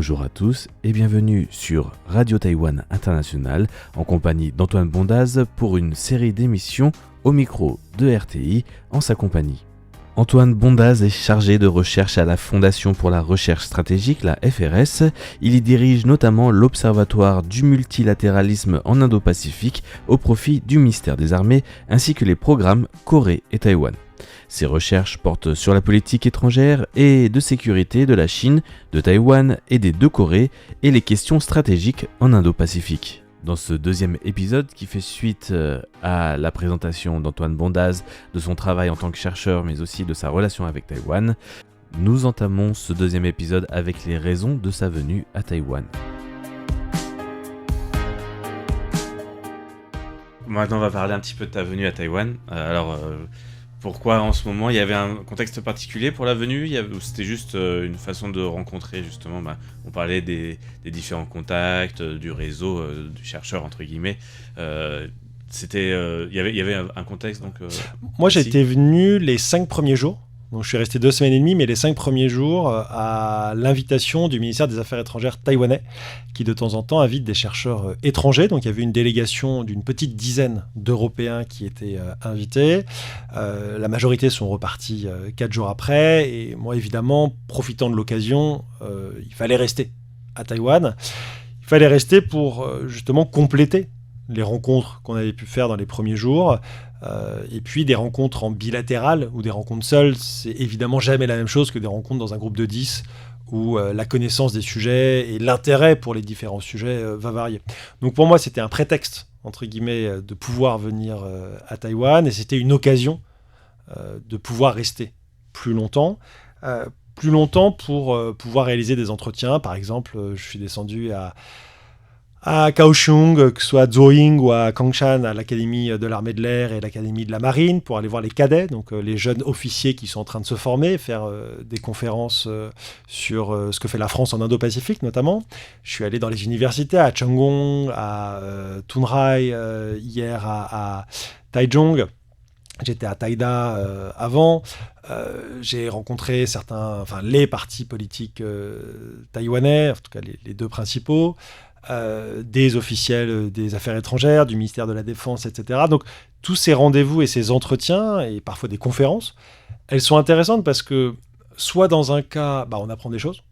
Bonjour à tous et bienvenue sur Radio Taïwan International en compagnie d'Antoine Bondaz pour une série d'émissions au micro de RTI en sa compagnie. Antoine Bondaz est chargé de recherche à la Fondation pour la recherche stratégique, la FRS. Il y dirige notamment l'Observatoire du multilatéralisme en Indo-Pacifique au profit du ministère des Armées ainsi que les programmes Corée et Taïwan. Ses recherches portent sur la politique étrangère et de sécurité de la Chine, de Taïwan et des deux Corées et les questions stratégiques en Indo-Pacifique. Dans ce deuxième épisode qui fait suite à la présentation d'Antoine Bondaz, de son travail en tant que chercheur mais aussi de sa relation avec Taïwan, nous entamons ce deuxième épisode avec les raisons de sa venue à Taïwan. Maintenant on va parler un petit peu de ta venue à Taïwan. Pourquoi en ce moment il y avait un contexte particulier pour la venue ou c'était juste une façon de rencontrer justement on parlait des différents contacts, du réseau du chercheur entre guillemets. Il y avait un contexte donc. Moi j'étais venu les 5 premiers jours. Donc, je suis resté 2 semaines et demie, mais les 5 premiers jours, à l'invitation du ministère des Affaires étrangères taïwanais, qui de temps en temps invite des chercheurs étrangers. Donc, il y avait une délégation d'une petite dizaine d'Européens qui étaient invités. La majorité sont repartis 4 jours après. Et moi, évidemment, profitant de l'occasion, il fallait rester à Taïwan. Il fallait rester pour justement compléter les rencontres qu'on avait pu faire dans les premiers jours. Et puis des rencontres en bilatéral ou des rencontres seules, c'est évidemment jamais la même chose que des rencontres dans un groupe de 10 où la connaissance des sujets et l'intérêt pour les différents sujets va varier. Donc pour moi, c'était un prétexte, entre guillemets, de pouvoir venir à Taïwan et c'était une occasion de pouvoir rester plus longtemps pour pouvoir réaliser des entretiens. Par exemple, je suis descendu à Kaohsiung, que ce soit à Zoying ou à Kangshan, à l'Académie de l'armée de l'air et l'Académie de la marine, pour aller voir les cadets, donc les jeunes officiers qui sont en train de se former, faire des conférences sur ce que fait la France en Indo-Pacifique notamment. Je suis allé dans les universités, à Chunggong, à Tunrai, hier à Taichung. J'étais à Taïda avant. J'ai rencontré les partis politiques taïwanais, en tout cas les 2 principaux. Des officiels des affaires étrangères, du ministère de la Défense, etc. Donc tous ces rendez-vous et ces entretiens, et parfois des conférences, elles sont intéressantes parce que soit dans un cas, on apprend des choses,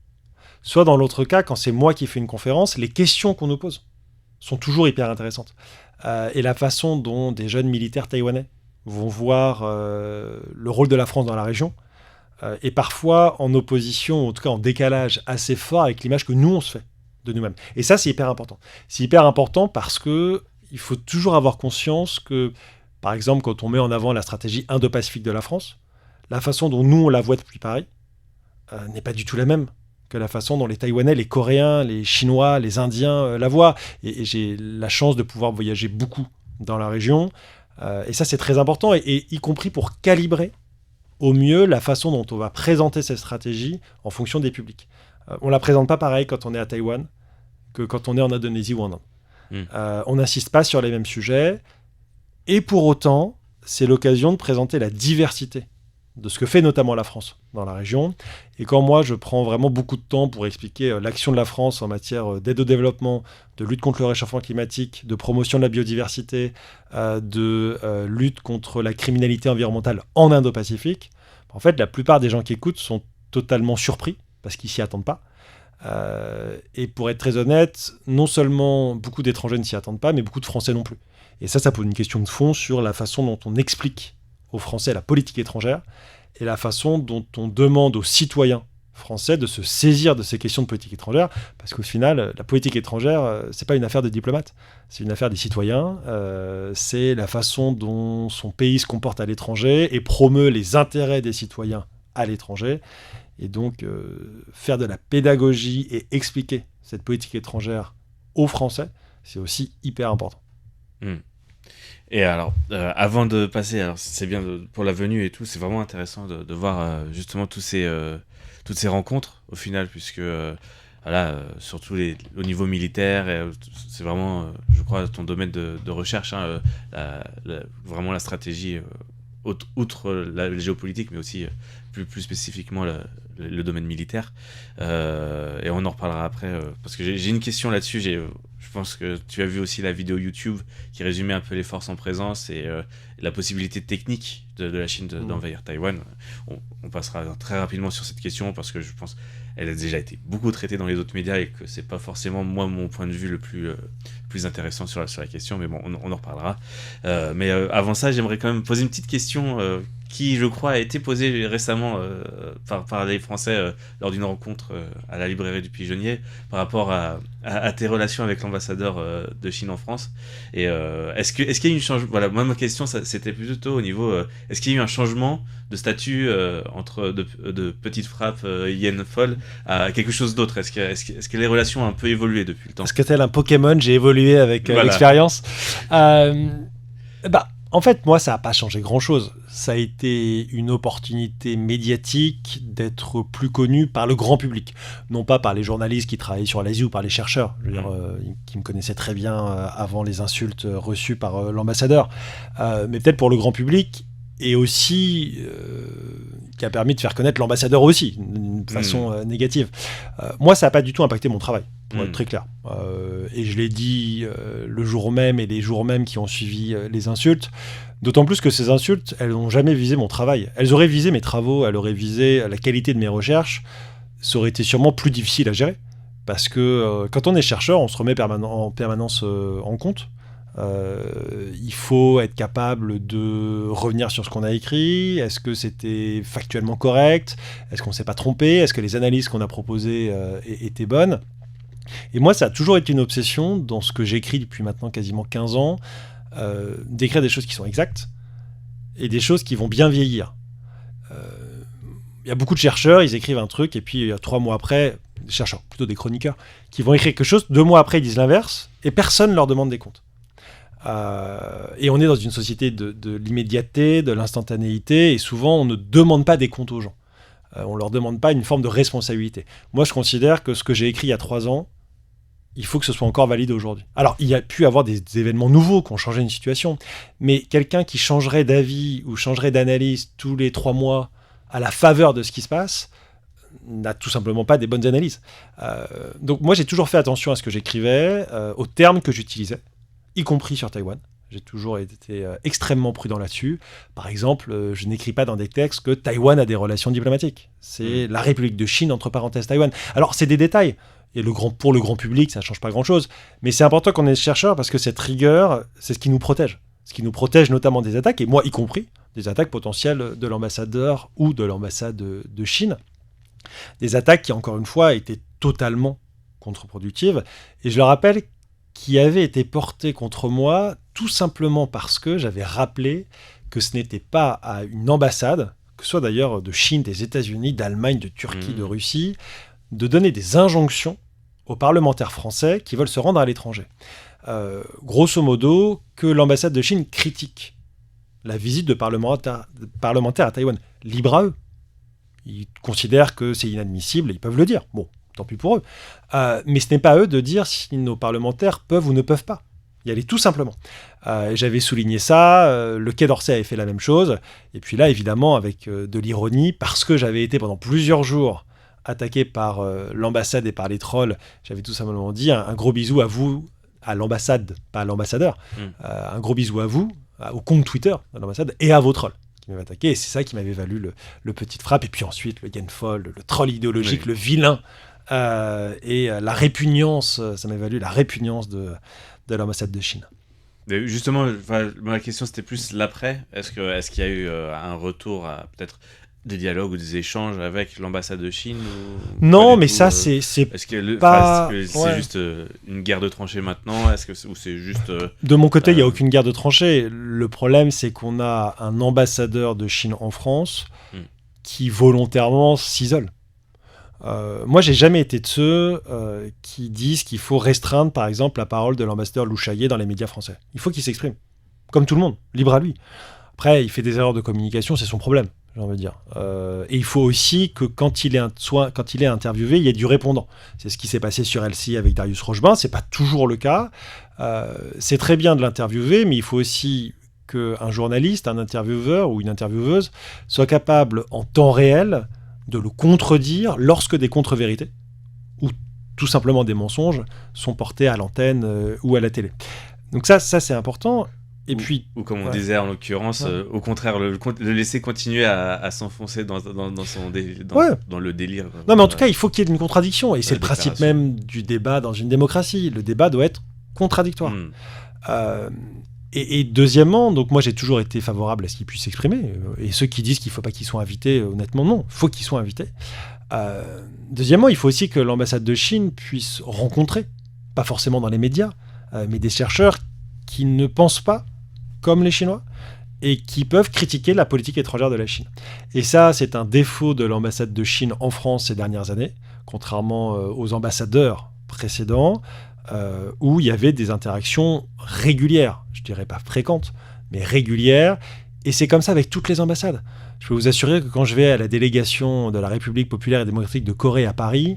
soit dans l'autre cas, quand c'est moi qui fais une conférence, les questions qu'on nous pose sont toujours hyper intéressantes. Et la façon dont des jeunes militaires taïwanais vont voir le rôle de la France dans la région est parfois en opposition, ou en tout cas en décalage assez fort avec l'image que nous on se fait de nous-mêmes. Et ça, c'est hyper important. C'est hyper important parce que il faut toujours avoir conscience que, par exemple, quand on met en avant la stratégie Indo-Pacifique de la France, la façon dont nous, on la voit depuis Paris n'est pas du tout la même que la façon dont les Taïwanais, les Coréens, les Chinois, les Indiens la voient. Et j'ai la chance de pouvoir voyager beaucoup dans la région. Et ça, c'est très important, et y compris pour calibrer au mieux la façon dont on va présenter cette stratégie en fonction des publics. On ne la présente pas pareil quand on est à Taïwan que quand on est en Indonésie ou en Inde. On n'insiste pas sur les mêmes sujets. Et pour autant, c'est l'occasion de présenter la diversité de ce que fait notamment la France dans la région. Et quand moi, je prends vraiment beaucoup de temps pour expliquer l'action de la France en matière d'aide au développement, de lutte contre le réchauffement climatique, de promotion de la biodiversité, de lutte contre la criminalité environnementale en Indo-Pacifique, en fait, la plupart des gens qui écoutent sont totalement surpris parce qu'ils ne s'y attendent pas. Et pour être très honnête, non seulement beaucoup d'étrangers ne s'y attendent pas, mais beaucoup de Français non plus. Et ça pose une question de fond sur la façon dont on explique aux Français la politique étrangère et la façon dont on demande aux citoyens français de se saisir de ces questions de politique étrangère, parce qu'au final, la politique étrangère, c'est pas une affaire de diplomates, c'est une affaire des citoyens, c'est la façon dont son pays se comporte à l'étranger et promeut les intérêts des citoyens à l'étranger. Et donc, faire de la pédagogie et expliquer cette politique étrangère aux Français, c'est aussi hyper important. Et alors, avant de passer, c'est bien pour la venue et tout, c'est vraiment intéressant de voir justement toutes ces rencontres au final, puisque surtout au niveau militaire, c'est vraiment, je crois, ton domaine de recherche, vraiment la stratégie, outre la géopolitique, mais aussi plus spécifiquement le domaine militaire. Et on en reparlera après, parce que j'ai une question là-dessus. Je pense que tu as vu aussi la vidéo YouTube qui résumait un peu les forces en présence et la possibilité technique de la Chine d'envahir Taïwan. On passera très rapidement sur cette question parce que je pense qu'elle a déjà été beaucoup traitée dans les autres médias et que c'est pas forcément moi mon point de vue le plus intéressant sur la question, mais bon, on en reparlera. Mais avant ça, j'aimerais quand même poser une petite question qui, je crois, a été posée récemment par les Français lors d'une rencontre à la librairie du Pigeonnier par rapport à tes relations avec l'ambassadeur de Chine en France. Et est-ce qu'il y a eu un changement? Voilà, moi ma question c'était plutôt au niveau est-ce qu'il y a eu un changement de statut entre de petites frappes hyène folle à quelque chose d'autre? Est-ce que les relations ont un peu évolué depuis le temps? Est-ce que tel un Pokémon, j'ai évolué avec l'expérience. En fait, moi, ça n'a pas changé grand-chose. Ça a été une opportunité médiatique d'être plus connu par le grand public. Non pas par les journalistes qui travaillaient sur l'Asie ou par les chercheurs, qui me connaissaient très bien avant les insultes reçues par l'ambassadeur. Mais peut-être pour le grand public, et aussi qui a permis de faire connaître l'ambassadeur aussi, d'une façon négative. Moi, ça n'a pas du tout impacté mon travail, pour être très clair. Et je l'ai dit le jour même et les jours mêmes qui ont suivi les insultes, d'autant plus que ces insultes, elles n'ont jamais visé mon travail. Elles auraient visé mes travaux, elles auraient visé la qualité de mes recherches. Ça aurait été sûrement plus difficile à gérer, parce que quand on est chercheur, on se remet en permanence en compte. Il faut être capable de revenir sur ce qu'on a écrit. Est-ce que c'était factuellement correct? Est-ce qu'on ne s'est pas trompé? Est-ce que les analyses qu'on a proposées étaient bonnes? Et moi, ça a toujours été une obsession dans ce que j'écris depuis maintenant quasiment 15 ans, d'écrire des choses qui sont exactes et des choses qui vont bien vieillir. Il y a beaucoup de chercheurs, ils écrivent un truc et puis 3 mois après, des chercheurs, plutôt des chroniqueurs, qui vont écrire quelque chose, 2 mois après ils disent l'inverse et personne ne leur demande des comptes. Et on est dans une société de l'immédiateté, de l'instantanéité, et souvent on ne demande pas des comptes aux gens. On ne leur demande pas une forme de responsabilité. Moi, je considère que ce que j'ai écrit il y a 3 ans, il faut que ce soit encore valide aujourd'hui. Alors, il y a pu avoir des événements nouveaux qui ont changé une situation, mais quelqu'un qui changerait d'avis ou changerait d'analyse tous les 3 mois à la faveur de ce qui se passe n'a tout simplement pas des bonnes analyses. Donc moi, j'ai toujours fait attention à ce que j'écrivais, aux termes que j'utilisais, y compris sur Taïwan. J'ai toujours été extrêmement prudent là-dessus. Par exemple, je n'écris pas dans des textes que Taïwan a des relations diplomatiques. C'est la République de Chine, entre parenthèses, Taïwan. Alors, c'est des détails. Et pour le grand public, ça ne change pas grand-chose. Mais c'est important qu'on ait des chercheurs parce que cette rigueur, c'est ce qui nous protège. Ce qui nous protège notamment des attaques, et moi y compris, des attaques potentielles de l'ambassadeur ou de l'ambassade de Chine. Des attaques qui, encore une fois, étaient totalement contre-productives. Et je le rappelle, qui avait été porté contre moi tout simplement parce que j'avais rappelé que ce n'était pas à une ambassade, que ce soit d'ailleurs de Chine, des États-Unis, d'Allemagne, de Turquie, de Russie, de donner des injonctions aux parlementaires français qui veulent se rendre à l'étranger. Grosso modo, que l'ambassade de Chine critique la visite de parlementaires à Taïwan. Libre à eux. Ils considèrent que c'est inadmissible, ils peuvent le dire. Bon, tant pis pour eux. Mais ce n'est pas à eux de dire si nos parlementaires peuvent ou ne peuvent pas y aller, tout simplement. J'avais souligné ça, le Quai d'Orsay avait fait la même chose, et puis là, évidemment, avec de l'ironie, parce que j'avais été pendant plusieurs jours attaqué par l'ambassade et par les trolls, j'avais tout simplement dit un gros bisou à vous, à l'ambassade, pas à l'ambassadeur, un gros bisou à vous, au compte Twitter de l'ambassade, et à vos trolls qui m'avaient attaqué, et c'est ça qui m'avait valu le petite frappe, et puis ensuite le yen folle, le troll idéologique, le vilain, et la répugnance, ça m'a valu la répugnance de l'ambassade de Chine. Mais justement, ma question c'était plus l'après. Est-ce qu'il y a eu un retour à peut-être des dialogues ou des échanges avec l'ambassade de Chine Non, mais ça c'est pas... Est-ce que c'est juste une guerre de tranchées maintenant? Ou c'est juste... De mon côté, il n'y a aucune guerre de tranchées. Le problème, c'est qu'on a un ambassadeur de Chine en France qui volontairement s'isole. Moi, j'ai jamais été de ceux qui disent qu'il faut restreindre, par exemple, la parole de l'ambassadeur Lou Shaye dans les médias français. Il faut qu'il s'exprime, comme tout le monde, libre à lui. Après, il fait des erreurs de communication, c'est son problème, j'ai envie de dire. Et il faut aussi que quand il est interviewé, il y ait du répondant. C'est ce qui s'est passé sur LCI avec Darius Rochebin, c'est pas toujours le cas. C'est très bien de l'interviewer, mais il faut aussi qu'un journaliste, un intervieweur ou une intervieweuse soit capable, en temps réel, de le contredire lorsque des contre-vérités ou tout simplement des mensonges sont portés à l'antenne ou à la télé. Donc ça c'est important. Et puis, ou comme on disait en l'occurrence, au contraire, le laisser continuer à s'enfoncer dans le délire. Non, mais en tout cas, il faut qu'il y ait une contradiction. Et c'est le principe même du débat dans une démocratie. Le débat doit être contradictoire. Et deuxièmement, donc moi j'ai toujours été favorable à ce qu'ils puissent s'exprimer. Et ceux qui disent qu'il ne faut pas qu'ils soient invités, honnêtement, non, il faut qu'ils soient invités. Deuxièmement, il faut aussi que l'ambassade de Chine puisse rencontrer, pas forcément dans les médias, mais des chercheurs qui ne pensent pas comme les Chinois, et qui peuvent critiquer la politique étrangère de la Chine. Et ça, c'est un défaut de l'ambassade de Chine en France ces dernières années, contrairement aux ambassadeurs précédents, où il y avait des interactions régulières, je dirais pas fréquentes, mais régulières, et c'est comme ça avec toutes les ambassades. Je peux vous assurer que quand je vais à la délégation de la République populaire et démocratique de Corée à Paris,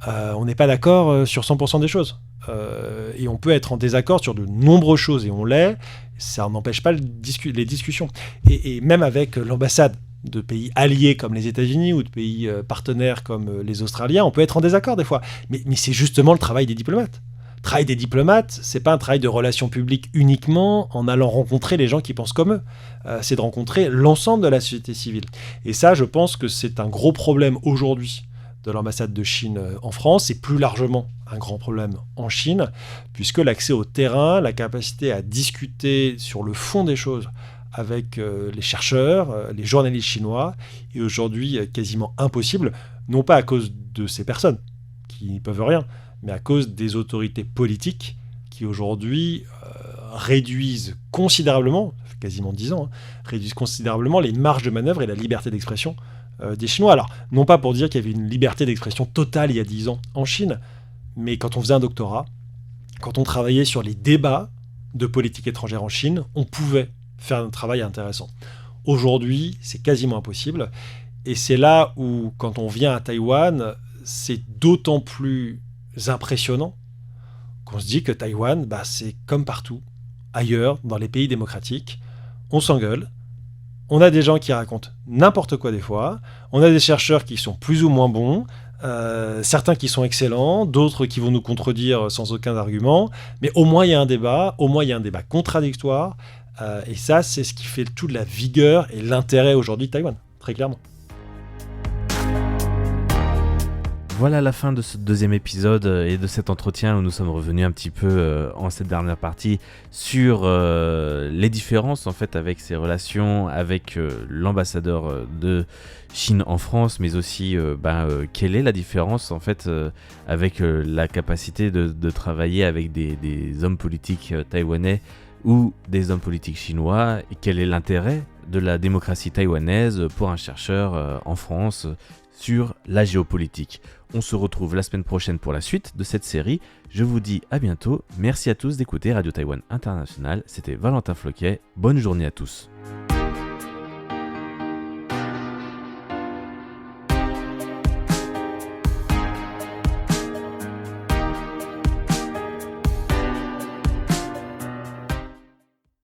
on n'est pas d'accord sur 100% des choses. Et on peut être en désaccord sur de nombreuses choses, et on l'est, ça n'empêche pas les discussions. Et même avec l'ambassade de pays alliés comme les États-Unis ou de pays partenaires comme les Australiens, on peut être en désaccord des fois. Mais c'est justement le travail des diplomates. Le travail des diplomates, c'est pas un travail de relations publiques uniquement en allant rencontrer les gens qui pensent comme eux. C'est de rencontrer l'ensemble de la société civile. Et ça, je pense que c'est un gros problème aujourd'hui de l'ambassade de Chine en France, et plus largement un grand problème en Chine, puisque l'accès au terrain, la capacité à discuter sur le fond des choses avec les chercheurs, les journalistes chinois, est aujourd'hui quasiment impossible, non pas à cause de ces personnes qui n'y peuvent rien, mais à cause des autorités politiques qui aujourd'hui réduisent considérablement, ça fait quasiment 10 ans, réduisent considérablement les marges de manœuvre et la liberté d'expression des Chinois. Alors, non pas pour dire qu'il y avait une liberté d'expression totale il y a 10 ans en Chine, mais quand on faisait un doctorat, quand on travaillait sur les débats de politique étrangère en Chine, on pouvait faire un travail intéressant. Aujourd'hui, c'est quasiment impossible. Et c'est là où, quand on vient à Taïwan, c'est d'autant plus impressionnant qu'on se dit que Taïwan, c'est comme partout, ailleurs, dans les pays démocratiques, on s'engueule. On a des gens qui racontent n'importe quoi des fois, on a des chercheurs qui sont plus ou moins bons, certains qui sont excellents, d'autres qui vont nous contredire sans aucun argument, mais au moins il y a un débat, contradictoire, et ça c'est ce qui fait tout de la vigueur et l'intérêt aujourd'hui de Taïwan, très clairement. Voilà la fin de ce deuxième épisode et de cet entretien où nous sommes revenus un petit peu en cette dernière partie sur les différences en fait avec ces relations avec l'ambassadeur de Chine en France, mais aussi quelle est la différence en fait avec la capacité de travailler avec des hommes politiques taïwanais ou des hommes politiques chinois, et quel est l'intérêt de la démocratie taïwanaise pour un chercheur en France sur la géopolitique. On se retrouve la semaine prochaine pour la suite de cette série. Je vous dis à bientôt. Merci à tous d'écouter Radio Taïwan International. C'était Valentin Floquet. Bonne journée à tous.